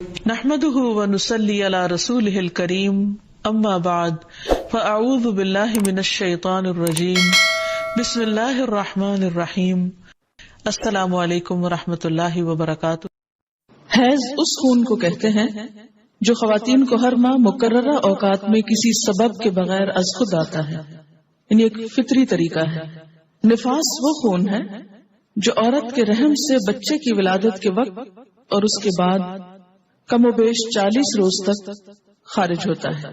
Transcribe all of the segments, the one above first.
نحمده ونصلي على رسوله الكريم اما بعد فاعوذ بالله من الشیطان الرجیم بسم اللہ الرحمن الرحیم السلام علیکم ورحمۃ اللہ وبرکاتہ۔ حیض اس خون کو کہتے ہیں جو خواتین کو ہر ماہ مقررہ اوقات میں کسی سبب کے بغیر از خود آتا ہے، یعنی ایک فطری طریقہ ہے۔ نفاس وہ خون ہے جو عورت کے رحم سے بچے کی ولادت کے وقت اور اس کے بعد کم و بیش 40 روز تک خارج ہوتا ہے۔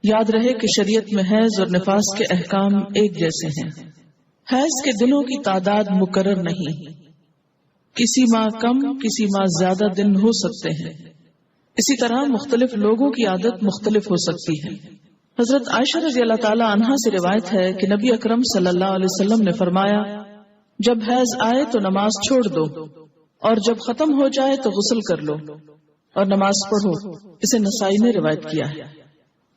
یاد رہے کہ شریعت میں حیض اور نفاس کے احکام ایک جیسے ہیں۔ حیض کے دنوں کی تعداد مقرر نہیں، کسی ماہ کم کسی ماہ زیادہ دن ہو سکتے ہیں۔ اسی طرح مختلف لوگوں کی عادت مختلف ہو سکتی ہے۔ حضرت عائشہ رضی اللہ تعالی عنہا سے روایت ہے کہ نبی اکرم صلی اللہ علیہ وسلم نے فرمایا، جب حیض آئے تو نماز چھوڑ دو اور جب ختم ہو جائے تو غسل کر لو اور نماز پڑھو۔ اسے نسائی نے روایت کیا ہے۔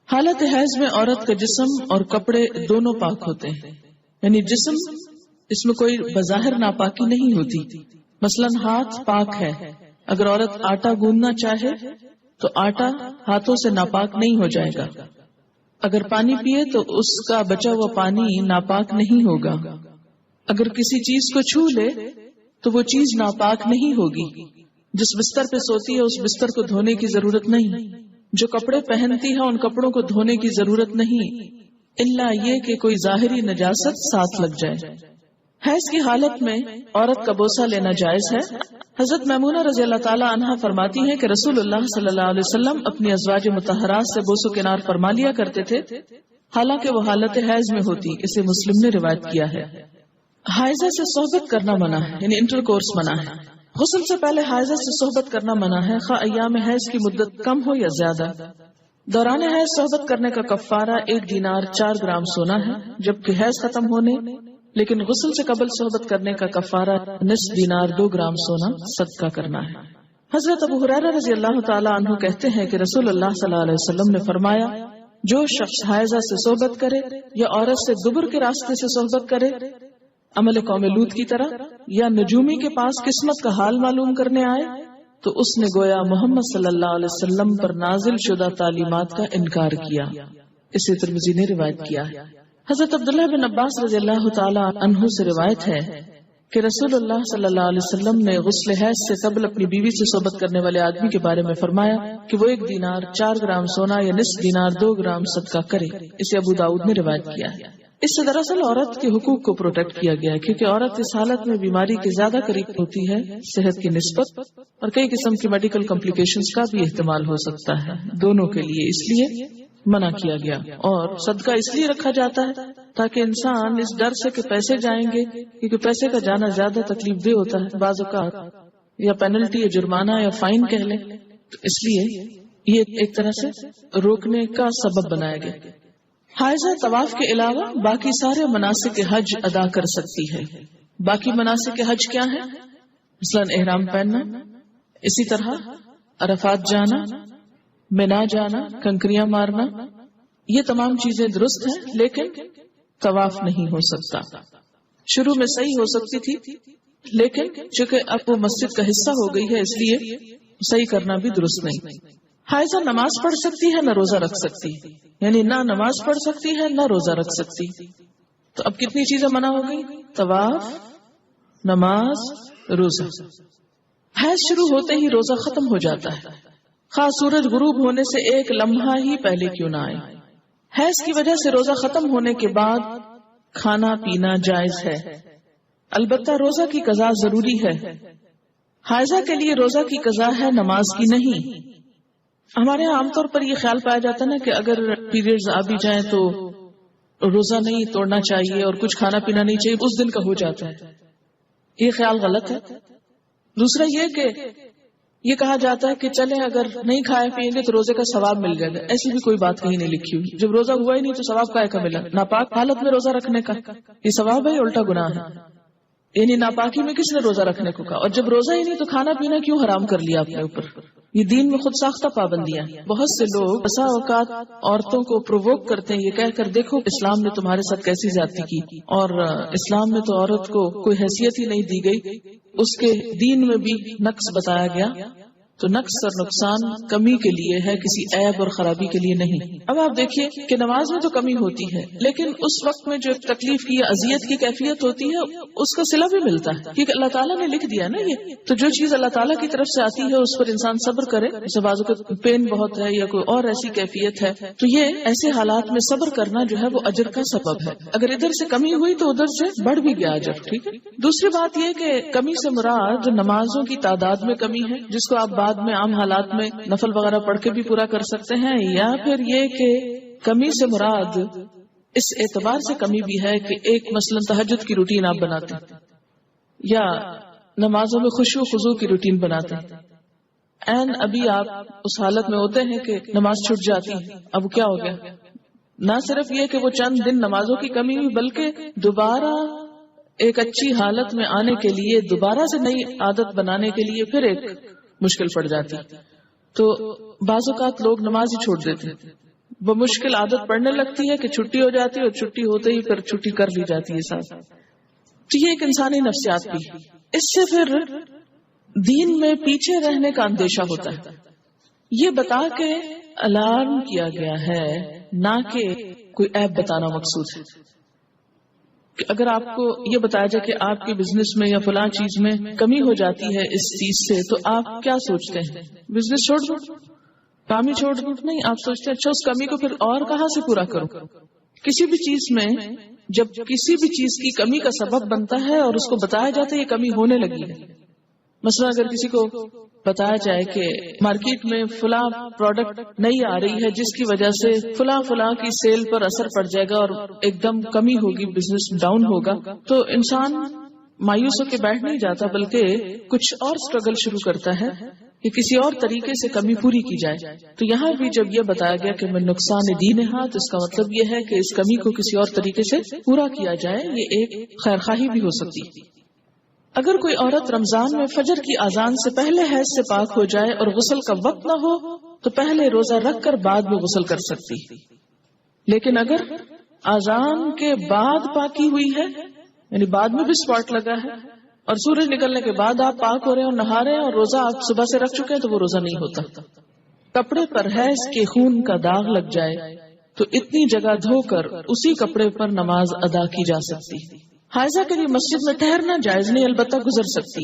حالت حیض میں عورت کا جسم اور کپڑے دونوں پاک ہوتے ہیں، یعنی جسم اس میں کوئی بظاہر ناپاکی نہیں ہوتی۔ مثلا ہاتھ پاک ہے، اگر عورت آٹا گوندنا چاہے تو آٹا ہاتھوں سے ناپاک نہیں ہو جائے گا۔ اگر پانی پیے تو اس کا بچا ہوا پانی ناپاک نہیں ہوگا۔ اگر کسی چیز کو چھو لے تو وہ چیز ناپاک نہیں ہوگی۔ جس بستر پہ سوتی ہے اس بستر کو دھونے کی ضرورت نہیں۔ جو کپڑے پہنتی ہے ان کپڑوں کو دھونے کی ضرورت نہیں، الا یہ کہ کوئی ظاہری نجاست ساتھ لگ جائے۔ حیض کی حالت میں عورت کا بوسہ لینا جائز ہے۔ حضرت میمونہ رضی اللہ تعالی عنہا فرماتی ہیں کہ رسول اللہ صلی اللہ علیہ وسلم اپنی ازواج مطہرات سے بوس و کنار فرما لیا کرتے تھے، حالانکہ وہ حالت حیض میں ہوتی۔ اسے مسلم نے روایت کیا ہے۔ حائضہ سے صحبت کرنا منع ہے، یعنی انٹر کورس منع ہے۔ غسل سے پہلے حائضہ سے صحبت کرنا منع ہے، خواہ ایام حیض کی مدت کم ہو یا زیادہ۔ دوران حیض صحبت کرنے کا کفارہ 1 دینار 4 گرام سونا ہے، جبکہ حیض ختم ہونے لیکن غسل سے قبل صحبت کرنے کا کفارہ نصف دینار 2 گرام سونا صدقہ کرنا ہے۔ حضرت ابو ہریرہ رضی اللہ تعالی عنہ کہتے ہیں کہ رسول اللہ صلی اللہ علیہ وسلم نے فرمایا، جو شخص حائضہ سے صحبت کرے یا عورت سے دبر کے راستے سے صحبت کرے، عمل قوم لوط کی طرح، یا نجومی کے پاس قسمت کا حال معلوم کرنے آئے، تو اس نے گویا محمد صلی اللہ علیہ وسلم پر نازل شدہ تعلیمات کا انکار کیا۔ اسے ترمذی نے روایت کیا ہے۔ حضرت عبداللہ بن عباس رضی اللہ تعالی عنہ سے روایت ہے کہ رسول اللہ صلی اللہ علیہ وسلم نے غسل حیض سے قبل اپنی بیوی سے صحبت کرنے والے آدمی کے بارے میں فرمایا کہ وہ 1 دینار 4 گرام سونا یا نصف دینار 2 گرام صدقہ کرے۔ اسے ابو داؤد نے روایت کیا ہے۔ اس سے دراصل عورت کے حقوق کو پروٹیکٹ کیا گیا ہے، کیونکہ عورت اس حالت میں بیماری کے زیادہ قریب ہوتی ہے صحت کی نسبت، اور کئی قسم کی میڈیکل کمپلیکیشنز کا بھی احتمال ہو سکتا ہے دونوں کے لیے، اس لیے منع کیا گیا۔ اور صدقہ اس لیے رکھا جاتا ہے تاکہ انسان اس ڈر سے کہ پیسے جائیں گے، کیونکہ پیسے کا جانا زیادہ تکلیف دہ ہوتا ہے بعض اوقات، یا پینلٹی یا جرمانہ یا فائن کہہ لیں، تو اس لیے یہ ایک طرح سے روکنے کا سبب بنایا گیا۔ حائضہ طواف کے علاوہ باقی سارے مناسک حج ادا کر سکتی ہے۔ باقی مناسک حج کیا ہیں؟ مثلا احرام پہننا، اسی طرح عرفات جانا، مینا جانا، کنکریاں مارنا، یہ تمام چیزیں درست ہیں، لیکن طواف نہیں ہو سکتا۔ شروع میں صحیح ہو سکتی تھی، لیکن چونکہ اب وہ مسجد کا حصہ ہو گئی ہے، اس لیے صحیح کرنا بھی درست نہیں۔ حائضہ نماز پڑھ سکتی ہے نہ روزہ رکھ سکتی، یعنی نہ نماز پڑھ سکتی ہے نہ روزہ رکھ سکتی۔ تو اب کتنی چیزیں منع ہو گئی؟ طواف، نماز، روزہ۔ حیض شروع ہوتے ہی روزہ ختم ہو جاتا ہے، خاص سورج غروب ہونے سے 1 لمحہ ہی پہلے کیوں نہ آئے۔ حیض کی وجہ سے روزہ ختم ہونے کے بعد کھانا پینا جائز ہے، البتہ روزہ کی قضا ضروری ہے۔ حائضہ کے لیے روزہ کی قضا ہے، نماز کی نہیں۔ ہمارے یہاں عام طور پر یہ خیال پایا جاتا ہے نا کہ اگر پیریڈز آ بھی جائیں تو روزہ نہیں توڑنا چاہیے اور کچھ کھانا پینا نہیں چاہیے، اس دن کا ہو جاتا ہے۔ یہ خیال غلط ہے۔ دوسرا یہ کہ یہ کہا جاتا ہے کہ چلیں اگر نہیں کھائے پیئیں گے تو روزے کا ثواب مل جائے گا، ایسی بھی کوئی بات کہیں نہیں لکھی ہوئی۔ جب روزہ ہوا ہی نہیں تو ثواب کائے کا ملا؟ ناپاک حالت میں روزہ رکھنے کا یہ ثواب ہے یا الٹا گناہ ہے؟ یعنی ناپاکی میں کس نے روزہ رکھنے کو کہا؟ اور جب روزہ ہی نہیں تو کھانا پینا کیوں حرام کر لیا اپنے اوپر؟ یہ دین میں خود ساختہ پابندیاں۔ بہت سے لوگ بسا اوقات عورتوں کو پرووک کرتے ہیں یہ کہہ کر، دیکھو اسلام نے تمہارے ساتھ کیسی زیادتی کی، اور اسلام میں تو عورت کو کوئی حیثیت ہی نہیں دی گئی، اس کے دین میں بھی نقص بتایا گیا، تو نقص اور نقصان کمی کے لیے ہے، کسی عیب اور خرابی کے لیے نہیں۔ اب آپ دیکھیے کہ نماز میں تو کمی ہوتی ہے، لیکن اس وقت میں جو تکلیف کی یا اذیت کی کیفیت ہوتی ہے اس کا صلہ بھی ملتا ہے، کیونکہ اللہ تعالیٰ نے لکھ دیا نا یہ۔ تو جو چیز اللہ تعالیٰ کی طرف سے آتی ہے اس پر انسان صبر کرے، جیسے بعض اوقات پین بہت ہے یا کوئی اور ایسی کیفیت ہے، تو یہ ایسے حالات میں صبر کرنا جو ہے وہ اجر کا سبب ہے۔ اگر ادھر سے کمی ہوئی تو ادھر سے بڑھ بھی گیا اجر، ٹھیک ہے۔ دوسری بات یہ کہ کمی سے مراد نمازوں کی تعداد میں کمی ہے، جس کو آپ بعد میں عام حالات میں نفل وغیرہ پڑھ کے بھی پورا کر سکتے ہیں، یا پھر یہ کہ کمی سے مراد اس اعتبار سے کمی بھی ہے کہ ایک مثلا تہجد کی روٹین آپ بناتے ہیں یا نمازوں میں خشوع و خضوع کی روٹین بناتے ہیں، این ابھی آپ اس حالت میں ہوتے ہیں کہ نماز چھوٹ جاتی ہے، اب کیا ہو گیا؟ نہ صرف یہ کہ وہ چند دن نمازوں کی کمی ہوئی، بلکہ دوبارہ ایک اچھی حالت میں آنے کے لیے، دوبارہ سے نئی عادت بنانے کے لیے پھر ایک مشکل پڑ جاتی۔ تو بعض اوقات لوگ نماز ہی چھوڑ دیتے ہیں، وہ مشکل عادت پڑنے لگتی ہے کہ چھٹی ہو جاتی ہے، اور چھٹی ہوتے ہی پھر چھٹی کر لی جاتی ہے ساتھ۔ تو یہ ایک انسانی نفسیات بھی ہے۔ اس سے پھر دین میں پیچھے رہنے کا اندیشہ ہوتا ہے۔ یہ بتا کے الارم کیا گیا ہے، نہ کہ کوئی عیب بتانا مقصود ہے۔ کہ اگر آپ کو یہ بتایا جائے کہ آپ کے بزنس میں یا فلاں چیز میں کمی ہو جاتی ہے اس چیز سے، تو آپ کیا سوچتے ہیں؟ بزنس چھوڑ دوں، کام ہی چھوڑ دوں؟ نہیں، آپ سوچتے ہیں اچھا اس کمی کو پھر اور کہاں سے پورا کروں۔ کسی بھی چیز میں جب کسی بھی چیز کی کمی کا سبب بنتا ہے اور اس کو بتایا جاتا ہے یہ کمی ہونے لگی ہے، مثلا اگر کسی کو بتایا جائے کہ مارکیٹ میں فلاں پروڈکٹ نہیں آ رہی ہے جس کی وجہ سے فلاں کی سیل پر اثر پڑ جائے گا اور ایک دم کمی ہوگی، بزنس ڈاؤن ہوگا، تو انسان مایوس ہو کے بیٹھ نہیں جاتا، بلکہ کچھ اور سٹرگل شروع کرتا ہے کہ کسی اور طریقے سے کمی پوری کی جائے۔ تو یہاں بھی جب یہ بتایا گیا کہ میں نقصان دین ہے، تو اس کا مطلب یہ ہے کہ اس کمی کو کسی اور طریقے سے پورا کیا جائے، یہ ایک خیرخواہی بھی ہو سکتی ہے۔ اگر کوئی عورت رمضان میں فجر کی اذان سے پہلے حیض سے پاک ہو جائے اور غسل کا وقت نہ ہو تو پہلے روزہ رکھ کر بعد میں غسل کر سکتی، لیکن اگر اذان کے بعد پاکی ہوئی ہے، یعنی بعد میں بھی اسپاٹ لگا ہے اور سورج نکلنے کے بعد آپ پاک ہو رہے ہیں اور نہا رہے ہیں اور روزہ آپ صبح سے رکھ چکے ہیں، تو وہ روزہ نہیں ہوتا۔ کپڑے پر حیض کے خون کا داغ لگ جائے تو اتنی جگہ دھو کر اسی کپڑے پر نماز ادا کی جا سکتی۔ حائضہ کے لیے مسجد میں ٹھہرنا جائز نہیں، البتہ گزر سکتی۔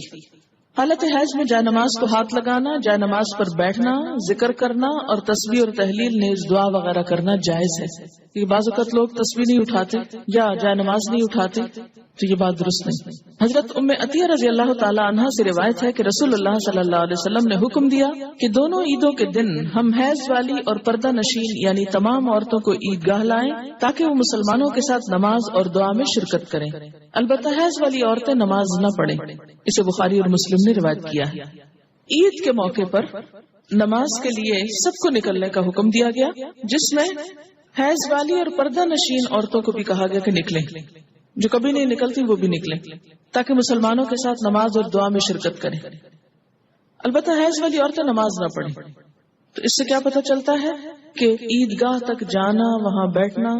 حالت حیض میں جائے نماز کو ہاتھ لگانا، جائے نماز پر بیٹھنا، ذکر کرنا اور تسبیح اور تحلیل نیز دعا وغیرہ کرنا جائز ہے۔ یہ بعض اوقات لوگ تسبیح نہیں اٹھاتے یا جائے نماز نہیں اٹھاتے، تو یہ بات درست نہیں۔ حضرت ام عطیہ رضی اللہ تعالی عنہ سے روایت ہے کہ رسول اللہ صلی اللہ علیہ وسلم نے حکم دیا کہ دونوں عیدوں کے دن ہم حیض والی اور پردہ نشین یعنی تمام عورتوں کو عیدگاہ لائیں تاکہ وہ مسلمانوں کے ساتھ نماز اور دعا میں شرکت کریں، البتہ حیض والی عورتیں نماز نہ پڑھیں۔ اسے بخاری اور مسلم نے روایت کیا ہے۔ عید کے موقع پر نماز کے لیے سب کو نکلنے کا حکم دیا گیا، جس میں حیض والی اور پردہ نشین عورتوں کو بھی کہا گیا کہ نکلیں، جو کبھی نہیں نکلتی وہ بھی نکلیں تاکہ مسلمانوں کے ساتھ نماز اور دعا میں شرکت کریں، البتہ حیض والی عورتیں نماز نہ پڑھیں۔ تو اس سے کیا پتہ چلتا ہے کہ عیدگاہ تک جانا، وہاں بیٹھنا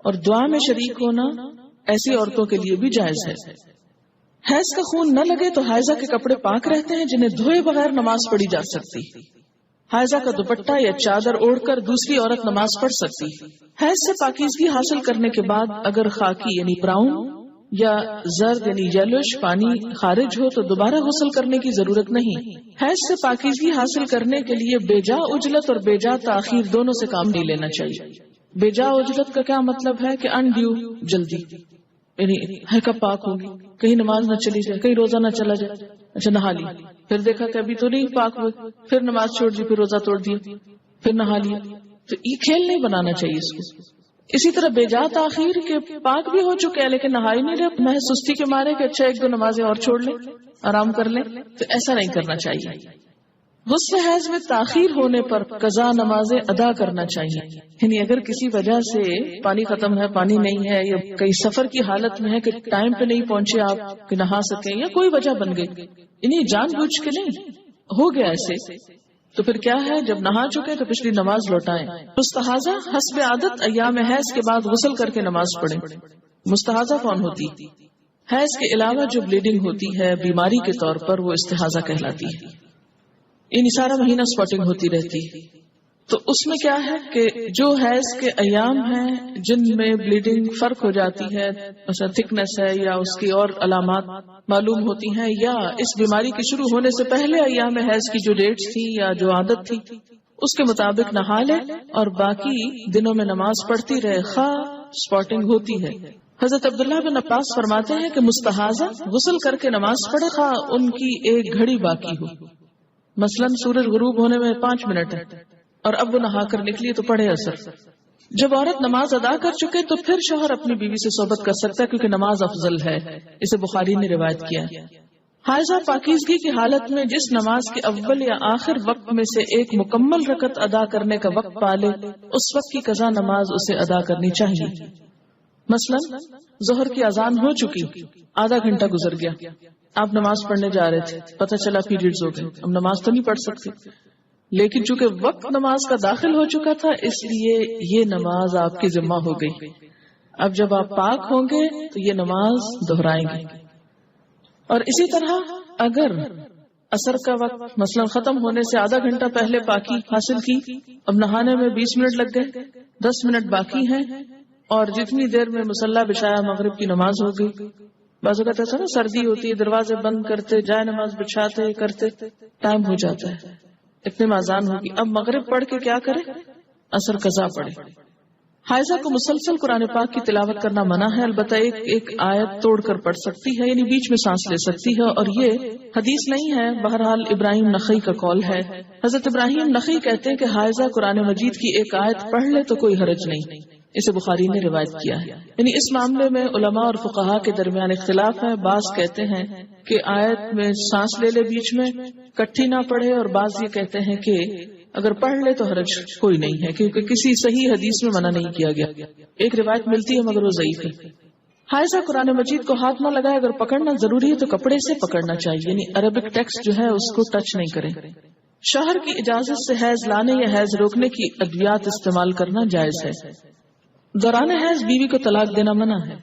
اور دعا میں شریک ہونا ایسی عورتوں کے لیے بھی جائز ہے۔ حیض کا خون نہ لگے تو حائضہ کے کپڑے پاک رہتے ہیں جنہیں دھوئے بغیر نماز پڑھی جا سکتی۔ حائضہ کا دوپٹہ یا چادر اوڑھ کر دوسری عورت نماز پڑھ سکتی۔ حیض سے پاکیزگی حاصل کرنے کے بعد اگر خاکی یعنی براؤن یا زرد یعنی یلوش پانی خارج ہو تو دوبارہ غسل کرنے کی ضرورت نہیں۔ حیض سے پاکیزگی حاصل کرنے کے لیے بیجا عجلت اور بیجا تاخیر دونوں سے کام نہیں لینا چاہیے۔ بیجا عجلت کا کیا مطلب ہے کہ انڈیو جلدی، یعنی ہے کب پاک ہوگی، کہیں نماز نہ چلی جائے، کہیں روزہ نہ چلا جائے، اچھا نہا لی، پھر دیکھا کہ ابھی تو نہیں پاک ہوئے، پھر نماز چھوڑ دی، پھر روزہ توڑ دیا، پھر نہا لیا، تو یہ کھیل نہیں بنانا چاہیے اس کو۔ اسی طرح بیجا تاخیر کے پاک بھی ہو چکے ہیں لیکن نہا ہی نہیں رہے، محض سستی کے مارے کہ اچھا ایک دو نمازیں اور چھوڑ لیں، آرام کر لیں، تو ایسا نہیں کرنا چاہیے۔ غسل حیض میں تاخیر ہونے پر قضا نمازیں ادا کرنا چاہیے، یعنی اگر کسی وجہ سے پانی ختم ہے، پانی نہیں ہے، یا کئی سفر کی حالت میں ہے کہ ٹائم پہ نہیں پہنچے آپ کہ نہا سکیں، یا کوئی وجہ بن گئی، یعنی جان بوجھ کے نہیں ہو گیا ایسے، تو پھر کیا ہے، جب نہا چکے تو پچھلی نماز لوٹائیں۔ مستحاضہ حسب عادت ایام حیض کے بعد غسل کر کے نماز پڑھیں۔ مستحاضہ کون ہوتی؟ حیض کے علاوہ جو بلیڈنگ ہوتی ہے بیماری کے طور پر، وہ استحاضہ کہلاتی ہے۔ یعنی سارا مہینہ اسپاٹنگ ہوتی رہتی ہے. تو اس میں کیا ہے کہ جو حیض کے ایام ہیں جن میں بلیڈنگ فرق ہو جاتی ہے، مثلا تھکنس ہے یا اس کی اور علامات معلوم ہوتی ہیں، یا اس بیماری کے شروع ہونے سے پہلے ایام حیض کی جو ڈیٹس تھی یا جو عادت تھی اس کے مطابق نہا لے اور باقی دنوں میں نماز پڑھتی رہے خواہ اسپاٹنگ ہوتی ہے. حضرت عبداللہ بن عباس فرماتے ہیں کہ مستحاضہ غسل کر کے نماز پڑھے خواہ ان کی ایک گھڑی باقی ہو، مثلاً سورج غروب ہونے میں 5 منٹ ہے اور اب وہ نہا کر نکلی تو پڑھے اثر. جب عورت نماز ادا کر چکے تو پھر شوہر اپنی بیوی سے صحبت کر سکتا ہے کیونکہ نماز افضل ہے، اسے بخاری نے روایت کیا. حائضہ پاکیزگی کی حالت میں جس نماز کے اول یا آخر وقت میں سے ایک مکمل رکعت ادا کرنے کا وقت پالے اس وقت کی قضا نماز اسے ادا کرنی چاہیے. مثلا ظہر کی اذان ہو چکی، آدھا گھنٹہ گزر گیا، آپ نماز پڑھنے جا رہے تھے، پتہ چلا پیریڈز ہو گئے، اب نماز تو نہیں پڑھ سکتے، لیکن چونکہ وقت نماز کا داخل ہو چکا تھا اس لیے یہ نماز آپ کی ذمہ ہو گئی. اب جب آپ پاک ہوں گے تو یہ نماز دہرائیں گے. اور اسی طرح اگر عصر کا وقت مثلا ختم ہونے سے آدھا گھنٹہ پہلے پاکی حاصل کی، اب نہانے میں 20 منٹ لگ گئے، 10 منٹ باقی ہیں اور جتنی دیر میں مصلی بچھایا مغرب کی نماز ہو گئی. بعض اوقات ایسا نا سردی ہوتی ہے، دروازے بند کرتے جائے نماز بچھاتے کرتے ٹائم ہو جاتا ہے، اتنے میں اذان ہوگی. اب مغرب پڑھ کے کیا کرے؟ عصر قضا پڑھے. حائضہ کو مسلسل قرآن پاک کی تلاوت کرنا منع ہے، البتہ ایک آیت توڑ کر پڑھ سکتی ہے، یعنی بیچ میں سانس لے سکتی ہے، اور یہ حدیث نہیں ہے، بہرحال ابراہیم نخعی کا قول ہے. حضرت ابراہیم نخعی کہتے ہیں کہ حائضہ قرآن مجید کی ایک آیت پڑھ لے تو کوئی حرج نہیں، اسے بخاری نے روایت کیا ہے. یعنی اس معاملے میں علماء اور فقہاء کے درمیان اختلاف ہے. بعض کہتے ہیں کہ آیت میں سانس لے لے بیچ میں، کٹھی نہ پڑھے، اور بعض یہ کہتے ہیں کہ اگر پڑھ لے تو حرج کوئی نہیں ہے کیونکہ کسی صحیح حدیث میں منع نہیں کیا گیا. ایک روایت ملتی ہے مگر وہ ضعیف ہے. حائضہ قرآن مجید کو ہاتھ نہ لگائے، اگر پکڑنا ضروری ہے تو کپڑے سے پکڑنا چاہیے، یعنی عربک ٹیکسٹ جو ہے اس کو ٹچ نہیں کرے. شوہر کی اجازت سے حیض لانے یا حیض روکنے کی ادویات استعمال کرنا جائز ہے. دوران حیض بیوی کو طلاق دینا منع ہے.